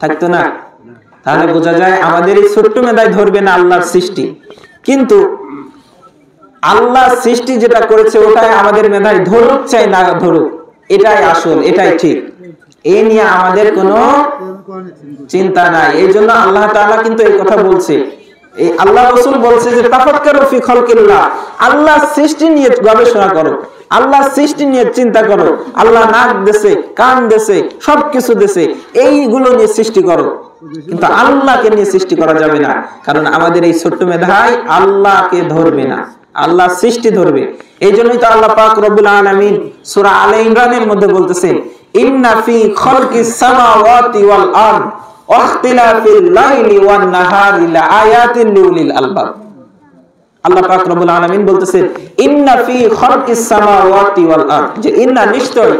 থাকতো না। তাহলে বোঝা যায় আমাদের এই ছোট্ট মেধায় ধরবে না আল্লাহর সৃষ্টি, কিন্তু আল্লাহ সৃষ্টি যেটা করেছে ওটাই আমাদের মেধায় ধরুক চাই না ধরুক, এটাই আসল, এটাই ঠিক, এ নিয়ে আমাদের কোনো চিন্তা নাই। এই জন্য আল্লাহ তাআলা কিন্তু এই কথা বলছে, এই আল্লাহ রাসূল বলছে যে তাফাক্কারু ফি খালকিল্লাহ, আল্লাহ সৃষ্টি নিয়ে গবেষণা করো, আল্লাহ সৃষ্টি নিয়ে চিন্তা করো। আল্লাহ নাক দেশে, কান দেশে, সবকিছু দেশে, এইগুলো নিয়ে সৃষ্টি করো, কিন্তু আল্লাহকে নিয়ে সৃষ্টি করা যাবে না, কারণ আমাদের এই ছোট্ট মেধায় আল্লাহকে ধরবে না, আল্লাহ সৃষ্টি ধরবে। এই জন্যই তো আল্লাহ পাক রব্বুল আলামিন সূরা আলে ইমরানের মধ্যে বলতেছেন ইন্না ফি খালকিস সামাওয়াতি ওয়াল আরদ ওয়া ইখতিলাফিল লাইলি ওয়ান নাহারি লাআয়াতিন লিউলিল আলবাব। আল্লাহ পাক রব্বুল আলামিন বলতেছেন ইন্না ফি খালকিস সামাওয়াতি ওয়াল আরদ, যে ইন্না নিশ্চয়,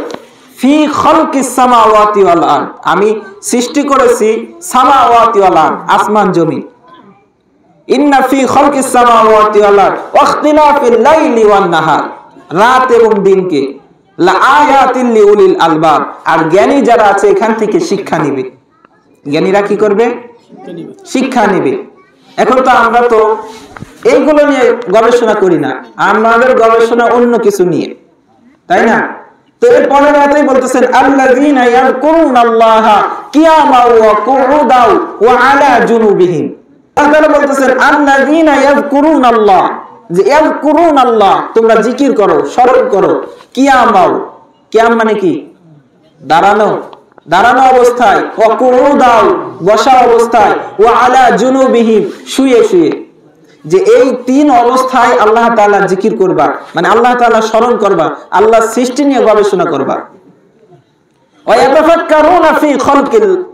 ফি খালকিস সামাওয়াতি ওয়াল আরদ আমি সৃষ্টি করেছি সামাওয়াতি ওয়াল আরদ আসমান জমিন, ইন্না ফি খালকিস সামাওয়াতি ওয়াল আরদ ওয়া ইখতিলাফিল লাইলি ওয়ান নাহার, রাত এবং দিনকে, লাআয়াতিন লিউলিল আলবাব, আর জ্ঞানী যারা আছে এখান থেকে শিক্ষা নেবে। জ্ঞানীরা কি করবে? শিক্ষা নেবে। এখন তো আমরা তো এইগুলো নিয়ে গবেষণা করি না, আমাদের গবেষণা অন্য কিছু নিয়ে, তাই না? তো এর পরের আয়াতেই বলতেছেন আল্লাযীনা ইয়াযকুরুনাল্লাহা কিয়ামান ওয়া কুউদান ওয়া আলা জুনুবিহিম। আল্লাহ বলতেছেন আল্লাযীনা ইয়াযকুরুনাল্লাহ, যে ইয়াযকুরুনাল্লাহ তোমরা জিকির করো, স্মরণ করো, কিয়ামান, কিয়াম মানে কি? দাঁড়ানো, দাঁড়ানো অবস্থায়, ওয়া কুউদান বসা অবস্থায়, ওয়া আলা জুনুবিহিম শুয়ে শুয়ে, যে এই তিন অবস্থায় আল্লাহ তাআলা জিকির করবা, মানে আল্লাহ তাআলা স্মরণ করবা, আল্লাহ সৃষ্টি নিয়ে গবেষণা করবা। ওয়া ইয়াতাফাক্কারুনা ফি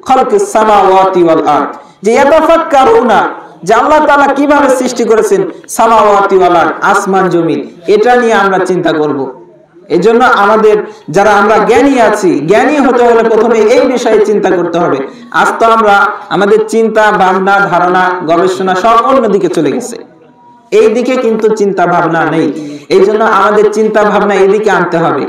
খালকিস সামাওয়াতি ওয়াল আরদ, যে ইয়াতাফাক্কারুনা, যে আল্লাহ তাআলা কিভাবে সৃষ্টি করেছেন সামাওয়াতি ওয়াল আরদ আসমান জমিন, এটা নিয়ে আমরা চিন্তা করব। এজন্য আমাদের যারা আমরা জ্ঞানী আছি, জ্ঞানী হতে হলে প্রথমে এই বিষয়ে চিন্তা করতে হবে। আজ তো আমরা আমাদের চিন্তা ভাবনা ধারণা গবেষণা সব অন্যদিকে চলে গেছে, এই দিকে কিন্তু চিন্তা ভাবনা নেই। এই জন্য আমাদের চিন্তা ভাবনা এদিকে আনতে হবে।